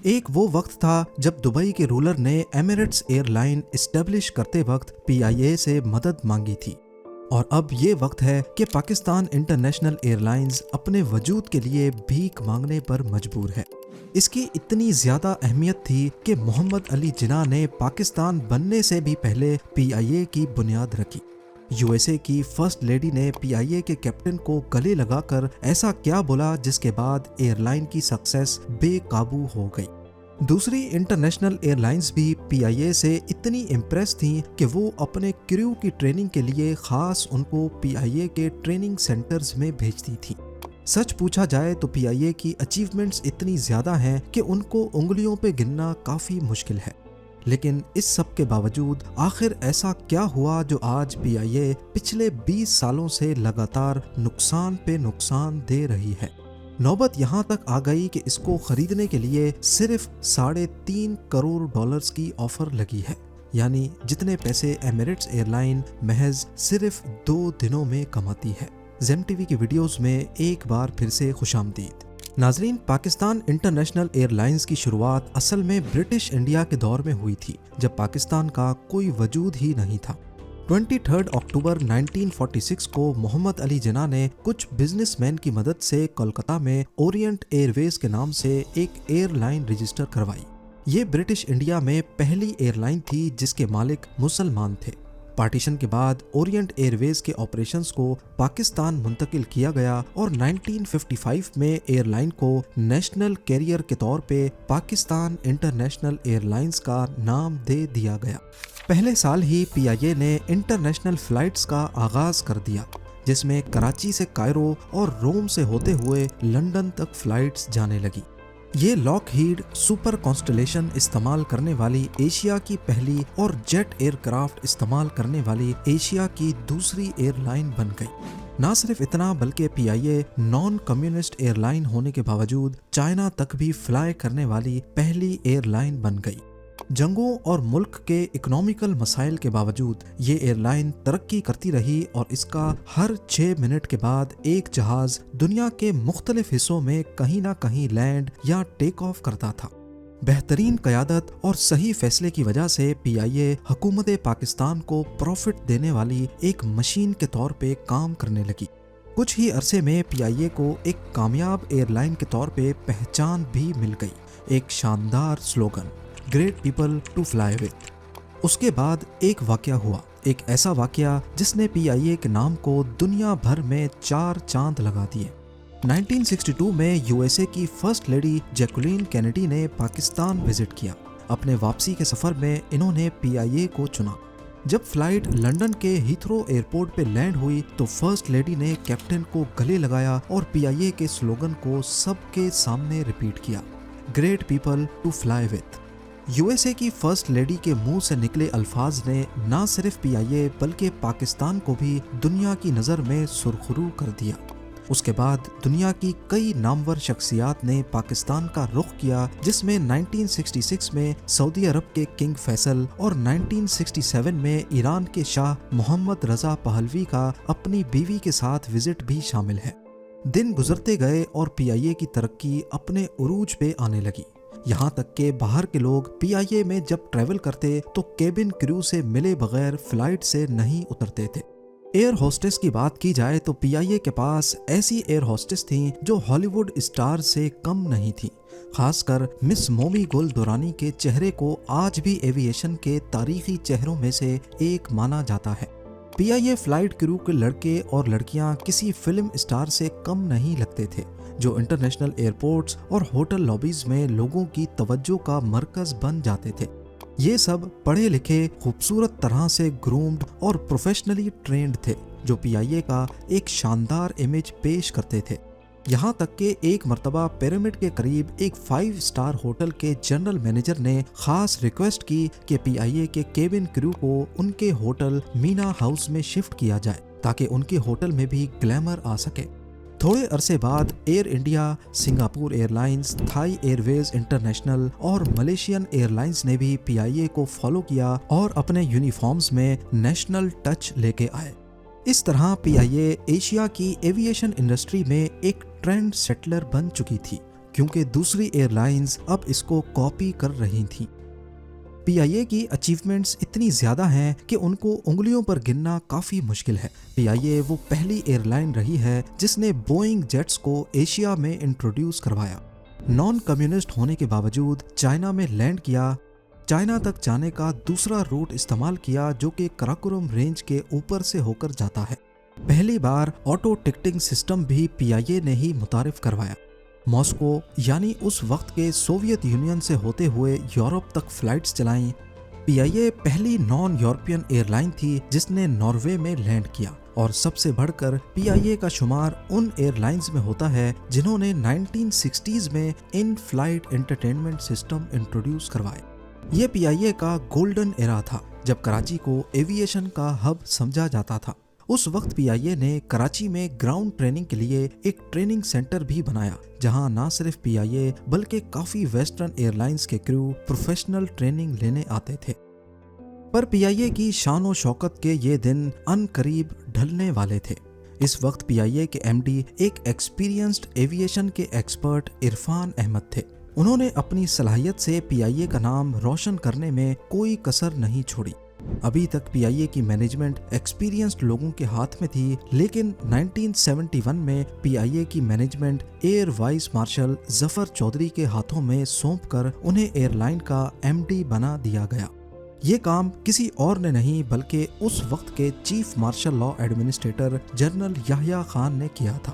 ایک وہ وقت تھا جب دبئی کے رولر نے ایمریٹس ایئر لائن اسٹیبلش کرتے وقت پی آئی اے سے مدد مانگی تھی، اور اب یہ وقت ہے کہ پاکستان انٹرنیشنل ایئر لائنز اپنے وجود کے لیے بھیک مانگنے پر مجبور ہے۔ اس کی اتنی زیادہ اہمیت تھی کہ محمد علی جناح نے پاکستان بننے سے بھی پہلے پی آئی اے کی بنیاد رکھی۔ یو ایس اے کی فرسٹ لیڈی نے پی آئی اے کے کیپٹن کو گلے لگا کر ایسا کیا بولا جس کے بعد ایئر لائن کی سکسیس بے قابو ہو گئی۔ دوسری انٹرنیشنل ایئر لائنز بھی پی آئی اے سے اتنی امپریس تھیں کہ وہ اپنے کریو کی ٹریننگ کے لیے خاص ان کو پی آئی اے کے ٹریننگ سینٹرز میں بھیجتی تھیں۔ سچ پوچھا جائے تو پی آئی اے کی اچیومنٹس اتنی زیادہ ہیں کہ ان کو انگلیوں پہ گننا کافی مشکل ہے، لیکن اس سب کے باوجود آخر ایسا کیا ہوا جو آج پی آئی اے پچھلے 20 سالوں سے لگاتار نقصان پہ نقصان دے رہی ہے؟ نوبت یہاں تک آ گئی کہ اس کو خریدنے کے لیے صرف $3.5 کروڑ کی آفر لگی ہے، یعنی جتنے پیسے ایمریٹس ایئر لائن محض صرف 2 دنوں میں کماتی ہے۔ زیم ٹی وی کی ویڈیوز میں ایک بار پھر سے خوش آمدید۔ ناظرین، پاکستان انٹرنیشنل ایئر لائنز کی شروعات اصل میں برٹش انڈیا کے دور میں ہوئی تھی، جب پاکستان کا کوئی وجود ہی نہیں تھا۔ 23 اکتوبر 1946 کو محمد علی جناح نے کچھ بزنس مین کی مدد سے کولکتہ میں اورینٹ ایئر ویز کے نام سے ایک ایئر لائن رجسٹر کروائی۔ یہ برٹش انڈیا میں پہلی ایئر لائن تھی جس کے مالک مسلمان تھے۔ پارٹیشن کے بعد اورینٹ ایئر ویز کے آپریشنز کو پاکستان منتقل کیا گیا اور 1955 میں ایئر لائن کو نیشنل کیریئر کے طور پہ پاکستان انٹرنیشنل ایئر لائنز کا نام دے دیا گیا۔ پہلے سال ہی پی آئی اے نے انٹرنیشنل فلائٹس کا آغاز کر دیا، جس میں کراچی سے کائرو اور روم سے ہوتے ہوئے لندن تک فلائٹس جانے لگی۔ یہ لاک ہیڈ سپر کانسٹلیشن استعمال کرنے والی ایشیا کی پہلی اور جیٹ ایئر کرافٹ استعمال کرنے والی ایشیا کی دوسری ایئر لائن بن گئی۔ نہ صرف اتنا بلکہ پی آئی اے نان کمیونسٹ ایئر لائن ہونے کے باوجود چائنا تک بھی فلائی کرنے والی پہلی ایئر لائن بن گئی۔ جنگوں اور ملک کے اکنامیکل مسائل کے باوجود یہ ایئر لائن ترقی کرتی رہی اور اس کا ہر 6 منٹ کے بعد ایک جہاز دنیا کے مختلف حصوں میں کہیں نہ کہیں لینڈ یا ٹیک آف کرتا تھا۔ بہترین قیادت اور صحیح فیصلے کی وجہ سے پی آئی اے حکومت پاکستان کو پروفٹ دینے والی ایک مشین کے طور پہ کام کرنے لگی۔ کچھ ہی عرصے میں پی آئی اے کو ایک کامیاب ایئر لائن کے طور پہ پہچان بھی مل گئی، ایک شاندار slogan, great people to fly with. اس کے بعد ایک واقعہ ہوا، ایک ایسا واقعہ جس نے پی آئی اے کے نام کو دنیا بھر میں 4 چاند لگا دیے۔ 1962 میں یو ایس اے کی فرسٹ لیڈی جیکولین کینیڈی نے پاکستان وزٹ کیا۔ اپنے واپسی کے سفر میں انہوں نے پی آئی اے کو چنا۔ جب فلائٹ لندن کے ہیتھرو ایئرپورٹ پہ لینڈ ہوئی تو فرسٹ لیڈی نے کیپٹن کو گلے لگایا اور پی آئی اے کے سلوگن کو سب کے سامنے ریپیٹ کیا، great people to fly with. U S A کی فرسٹ لیڈی کے منہ سے نکلے الفاظ نے نہ صرف پی آئی اے بلکہ پاکستان کو بھی دنیا کی نظر میں سرخرو کر دیا۔ اس کے بعد دنیا کی کئی نامور شخصیات نے پاکستان کا رخ کیا، جس میں 1966 میں سعودی عرب کے کنگ فیصل اور 1967 میں ایران کے شاہ محمد رضا پہلوی کا اپنی بیوی کے ساتھ وزٹ بھی شامل ہے۔ دن گزرتے گئے اور پی آئی اے کی ترقی اپنے عروج پہ آنے لگی، یہاں تک کہ باہر کے لوگ پی آئی اے میں جب ٹریول کرتے تو کیبن کریو سے ملے بغیر فلائٹ سے نہیں اترتے تھے۔ ایئر ہوسٹس کی بات کی جائے تو پی آئی اے کے پاس ایسی ایئر ہوسٹس تھیں جو ہالی ووڈ اسٹار سے کم نہیں تھیں۔ خاص کر مس مومی گل دورانی کے چہرے کو آج بھی ایوییشن کے تاریخی چہروں میں سے ایک مانا جاتا ہے۔ پی آئی اے فلائٹ کریو کے لڑکے اور لڑکیاں کسی فلم اسٹار سے کم نہیں لگتے تھے، جو انٹرنیشنل ایئرپورٹس اور ہوٹل لابیز میں لوگوں کی توجہ کا مرکز بن جاتے تھے۔ یہ سب پڑھے لکھے، خوبصورت طرح سے گرومڈ اور پروفیشنلی ٹرینڈ تھے، جو پی آئی اے کا ایک شاندار امیج پیش کرتے تھے۔ یہاں تک کہ ایک مرتبہ پیرامڈ کے قریب ایک 5 اسٹار ہوٹل کے جنرل مینیجر نے خاص ریکویسٹ کی کہ پی آئی اے کے کیبن کریو کو ان کے ہوٹل مینا ہاؤس میں شفٹ کیا جائے تاکہ ان کے ہوٹل میں بھی گلیمر آ سکے۔ تھوڑے عرصے بعد Air India, Singapore Airlines, Thai Airways International اور ملیشین ایئر لائنز نے بھی پی آئی اے کو فالو کیا اور اپنے یونیفارمز میں نیشنل ٹچ لے کے آئے۔ اس طرح پی آئی اے ایشیا کی ایوییشن انڈسٹری میں ایک ٹرینڈ سیٹلر بن چکی تھی۔ کیونکہ دوسری ایئر لائنز اب اس کو کاپی کر رہی تھیں۔ پی آئی اے کی اچیومنٹس اتنی زیادہ ہیں کہ ان کو انگلیوں پر گننا کافی مشکل ہے۔ پی آئی اے وہ پہلی ایئر لائن رہی ہے جس نے بوئنگ جیٹس کو ایشیا میں انٹروڈیوس کروایا۔ نان کمیونسٹ ہونے کے باوجود چائنا میں لینڈ کیا، چائنا تک جانے کا دوسرا روٹ استعمال کیا جو کہ کراکورم رینج کے اوپر سے ہو کر جاتا ہے۔ پہلی بار آٹو ٹکٹنگ سسٹم بھی پی آئی اے نے ہی متعارف کروایا۔ ماسکو یعنی اس وقت کے سوویت یونین سے ہوتے ہوئے یورپ تک فلائٹس چلائیں۔ پی آئی اے پہلی نان یورپین ایئر لائن تھی جس نے ناروے میں لینڈ کیا، اور سب سے بڑھ کر پی آئی اے کا شمار ان ایئر لائنز میں ہوتا ہے جنہوں نے 1960s میں in flight entertainment system introduce کروائے۔ یہ پی آئی اے کا گولڈن ایرا تھا جب کراچی کو ایویشن کا ہب سمجھا جاتا تھا۔ اس وقت پی آئی اے نے کراچی میں گراؤنڈ ٹریننگ کے لیے ایک ٹریننگ سینٹر بھی بنایا جہاں نہ صرف پی آئی اے بلکہ کافی ویسٹرن ایئر لائنز کے کرو پروفیشنل ٹریننگ لینے آتے تھے۔ پر پی آئی اے کی شان و شوکت کے یہ دن ان قریب ڈھلنے والے تھے۔ اس وقت پی آئی اے کے ایم ڈی ایک ایکسپیرینسڈ ایویشن کے ایکسپرٹ عرفان احمد تھے۔ انہوں نے اپنی صلاحیت سے پی آئی اے کا نام روشن کرنے میں کوئی کسر نہیں چھوڑی۔ ابھی تک پی آئی اے کی مینجمنٹ ایکسپیرینسڈ لوگوں کے ہاتھ میں تھی، لیکن 1971 میں پی آئی اے کی مینجمنٹ ایئر وائس مارشل ظفر چودھری کے ہاتھوں میں سونپ کر انہیں ایئر لائن کا ایم ڈی بنا دیا گیا۔ یہ کام کسی اور نے نہیں بلکہ اس وقت کے chief martial law administrator general Yahya Khan نے کیا تھا۔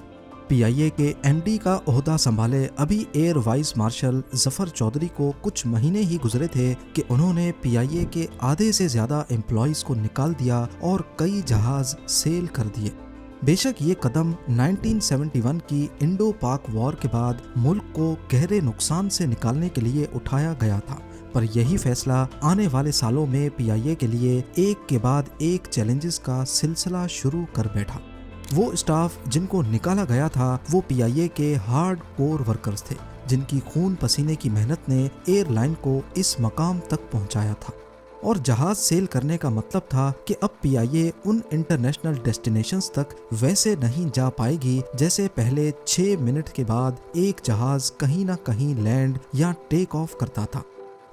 پی آئی اے کے ایم ڈی کا عہدہ سنبھالے ابھی ایئر وائس مارشل ظفر چودھری کو کچھ مہینے ہی گزرے تھے کہ انہوں نے پی آئی اے کے آدھے سے زیادہ امپلائیز کو نکال دیا اور کئی جہاز سیل کر دیے۔ بے شک یہ قدم 1971 کی انڈو پاک وار کے بعد ملک کو گہرے نقصان سے نکالنے کے لیے اٹھایا گیا تھا، پر یہی فیصلہ آنے والے سالوں میں پی آئی اے کے لیے ایک کے بعد ایک چیلنجز کا سلسلہ شروع کر بیٹھا۔ وہ اسٹاف جن کو نکالا گیا تھا وہ پی آئی اے کے ہارڈ کور ورکرز تھے جن کی خون پسینے کی محنت نے ایئر لائن کو اس مقام تک پہنچایا تھا، اور جہاز سیل کرنے کا مطلب تھا کہ اب پی آئی اے ان انٹرنیشنل ڈیسٹینیشنز تک ویسے نہیں جا پائے گی جیسے پہلے 6 منٹ کے بعد ایک جہاز کہیں نہ کہیں لینڈ یا ٹیک آف کرتا تھا۔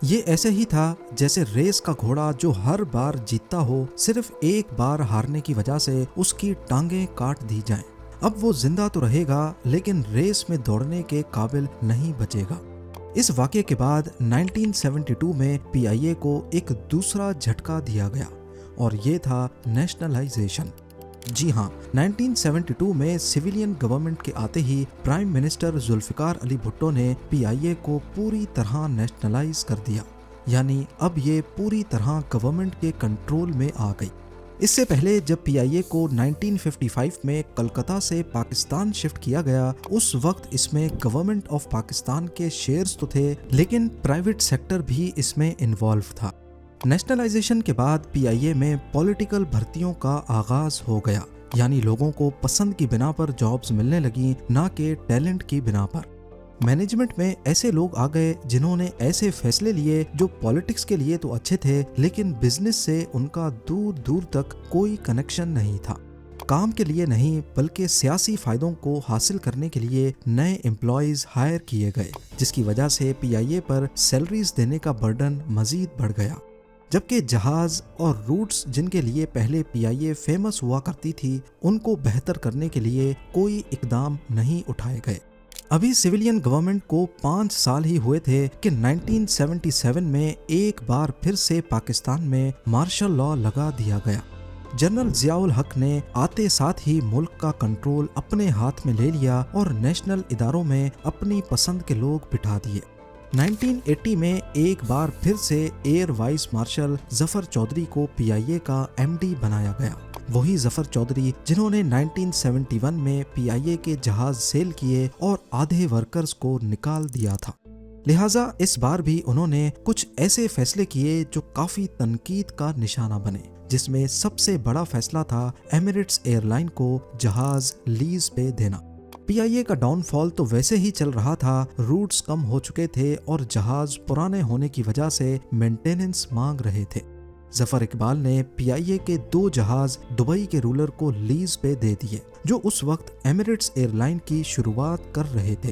یہ ایسے ہی تھا جیسے ریس کا گھوڑا جو ہر بار جیتتا ہو، صرف ایک بار ہارنے کی وجہ سے اس کی ٹانگیں کاٹ دی جائیں۔ اب وہ زندہ تو رہے گا لیکن ریس میں دوڑنے کے قابل نہیں بچے گا۔ اس واقعے کے بعد 1972 میں پی آئی اے کو ایک دوسرا جھٹکا دیا گیا، اور یہ تھا نیشنلائزیشن۔ جی ہاں، 1972 میں سویلین گورنمنٹ کے آتے ہی پرائم منسٹر ذوالفقار علی بھٹو نے پی آئی اے کو پوری طرح نیشنلائز کر دیا، یعنی اب یہ پوری طرح گورنمنٹ کے کنٹرول میں آ گئی۔ اس سے پہلے جب پی آئی اے کو 1955 میں کلکتہ سے پاکستان شفٹ کیا گیا، اس وقت اس میں گورنمنٹ آف پاکستان کے شیئرز تو تھے لیکن پرائیویٹ سیکٹر بھی اس میں انوالو تھا۔ نیشنلائزیشن کے بعد پی آئی اے میں پولیٹیکل بھرتیوں کا آغاز ہو گیا، یعنی لوگوں کو پسند کی بنا پر جابز ملنے لگیں نہ کہ ٹیلنٹ کی بنا پر۔ مینجمنٹ میں ایسے لوگ آ گئے جنہوں نے ایسے فیصلے لیے جو پالیٹکس کے لیے تو اچھے تھے لیکن بزنس سے ان کا دور دور تک کوئی کنیکشن نہیں تھا۔ کام کے لیے نہیں بلکہ سیاسی فائدوں کو حاصل کرنے کے لیے نئے امپلائیز ہائر کیے گئے، جس کی وجہ سے پی آئی اے پر سیلریز دینے کا برڈن مزید بڑھ گیا، جبکہ جہاز اور روٹس جن کے لیے پہلے پی آئی اے فیمس ہوا کرتی تھی ان کو بہتر کرنے کے لیے کوئی اقدام نہیں اٹھائے گئے۔ ابھی سویلین گورنمنٹ کو 5 سال ہی ہوئے تھے کہ 1977 میں ایک بار پھر سے پاکستان میں مارشل لا لگا دیا گیا۔ جنرل ضیاء الحق نے آتے ساتھ ہی ملک کا کنٹرول اپنے ہاتھ میں لے لیا اور نیشنل اداروں میں اپنی پسند کے لوگ بٹھا دیے۔ 1980 میں ایک بار پھر سے ایئر وائس مارشل ظفر چودھری کو پی آئی اے کا ایم ڈی بنایا گیا، وہی ظفر چودھری جنہوں نے 1971 میں پی آئی اے کے جہاز سیل کیے اور آدھے ورکرز کو نکال دیا تھا۔ لہٰذا اس بار بھی انہوں نے کچھ ایسے فیصلے کیے جو کافی تنقید کا نشانہ بنے، جس میں سب سے بڑا فیصلہ تھا ایمریٹس ایئر لائن کو جہاز لیز پہ دینا۔ پی آئی اے کا ڈاؤن فال تو ویسے ہی چل رہا تھا، روٹس کم ہو چکے تھے اور جہاز پرانے ہونے کی وجہ سے مینٹیننس مانگ رہے تھے۔ ظفر اقبال نے پی آئی اے کے 2 جہاز دبئی کے رولر کو لیز پہ دے دیے جو اس وقت ایمریٹس ایئر لائن کی شروعات کر رہے تھے۔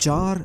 4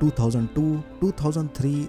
2002, 2003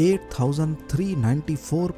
8,394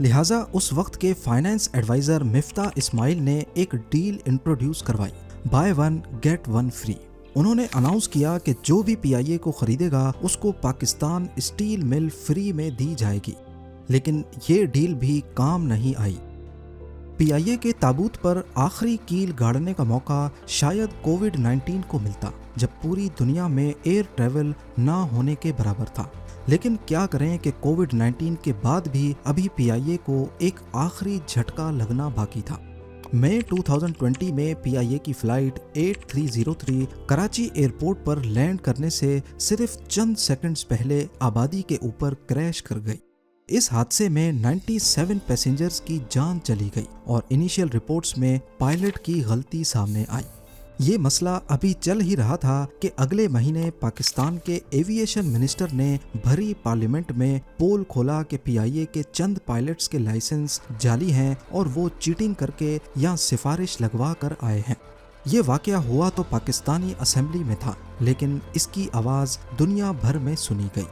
لہٰذا اس وقت کے فائنانس ایڈوائزر مفتاح اسماعیل نے ایک ڈیل انٹروڈیوس کروائی، buy one get one free. انہوں نے اناؤنس کیا کہ جو بھی پی آئی اے کو خریدے گا اس کو پاکستان اسٹیل مل فری میں دی جائے گی، لیکن یہ ڈیل بھی کام نہیں آئی۔ پی آئی اے کے تابوت پر آخری کیل گاڑنے کا موقع شاید کووڈ-19 کو ملتا، جب پوری دنیا میں ایئر ٹریول نہ ہونے کے برابر تھا۔ لیکن کیا کریں کہ کووڈ-19 کے بعد بھی ابھی پی آئی اے کو ایک آخری جھٹکا لگنا باقی تھا۔ مئی 2020 میں پی آئی اے کی فلائٹ 8303 کراچی ایئرپورٹ پر لینڈ کرنے سے صرف چند سیکنڈز پہلے آبادی کے اوپر کریش کر گئی۔ اس حادثے میں 97 پیسنجرز کی جان چلی گئی اور انیشیل رپورٹس میں پائلٹ کی غلطی سامنے آئی۔ یہ مسئلہ ابھی چل ہی رہا تھا کہ اگلے مہینے پاکستان کے ایویشن منسٹر نے بھری پارلیمنٹ میں پول کھولا کہ پی آئی اے کے چند پائلٹس کے لائسنس جعلی ہیں اور وہ چیٹنگ کر کے یا سفارش لگوا کر آئے ہیں۔ یہ واقعہ ہوا تو پاکستانی اسمبلی میں تھا، لیکن اس کی آواز دنیا بھر میں سنی گئی۔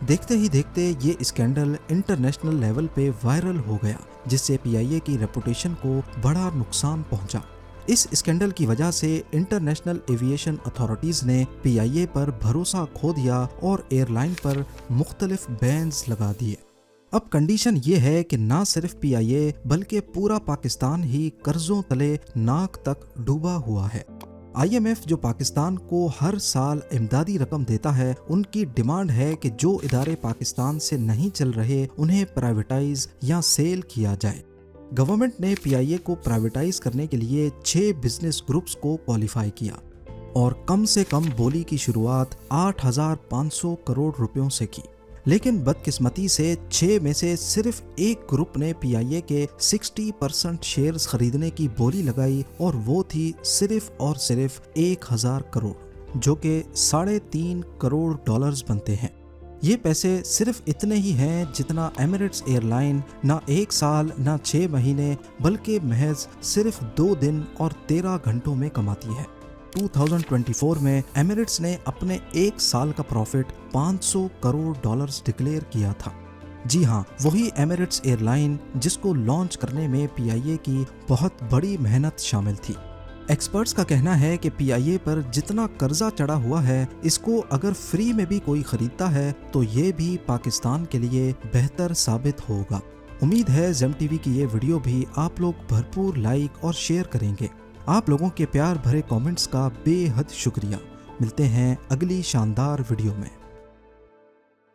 دیکھتے ہی دیکھتے یہ اسکینڈل انٹرنیشنل لیول پہ وائرل ہو گیا، جس سے پی آئی اے کی ریپوٹیشن کو بڑا نقصان پہنچا۔ اس اسکینڈل کی وجہ سے انٹرنیشنل ایویشن اتھارٹیز نے پی آئی اے پر بھروسہ کھو دیا اور ایئر لائن پر مختلف بینز لگا دیے۔ اب کنڈیشن یہ ہے کہ نہ صرف پی آئی اے بلکہ پورا پاکستان ہی قرضوں تلے ناک تک ڈوبا ہوا ہے۔ آئی ایم ایف جو پاکستان کو ہر سال امدادی رقم دیتا ہے، ان کی ڈیمانڈ ہے کہ جو ادارے پاکستان سے نہیں چل رہے انہیں پرائیویٹائز یا سیل کیا جائے۔ گورنمنٹ نے پی آئی اے کو پرائیویٹائز کرنے کے لیے 6 بزنس گروپس کو کوالیفائی کیا اور کم سے کم بولی کی شروعات 8,500 کروڑ روپیوں سے کی، لیکن بدقسمتی سے 6 میں سے صرف ایک گروپ نے پی آئی اے کے 60% شیئرز خریدنے کی بولی لگائی، اور وہ تھی صرف اور صرف 1,000 کروڑ، جو کہ $3.5 کروڑ بنتے ہیں۔ یہ پیسے صرف اتنے ہی ہیں جتنا ایمریٹس ایئر لائن نہ 1 سال نہ 6 مہینے بلکہ محض صرف 2 دن اور 13 گھنٹوں میں کماتی ہے۔ 2024 میں ایمریٹس نے اپنے 1 سال کا پروفٹ $500 کروڑ ڈکلیئر کیا تھا۔ جی ہاں، وہی ایمریٹس ایئر لائن جس کو لانچ کرنے میں پی آئی اے کی بہت بڑی محنت شامل تھی۔ ایکسپرٹس کا کہنا ہے کہ پی آئی اے پر جتنا قرضہ چڑھا ہوا ہے، اس کو اگر فری میں بھی کوئی خریدتا ہے تو یہ بھی پاکستان کے لیے بہتر ثابت ہوگا۔ امید ہے زیم ٹی وی کی یہ ویڈیو بھی آپ لوگ بھرپور لائک اور شیئر کریں گے۔ آپ لوگوں کے پیار بھرے کامنٹس کا بے حد شکریہ۔ ملتے ہیں اگلی شاندار ویڈیو میں۔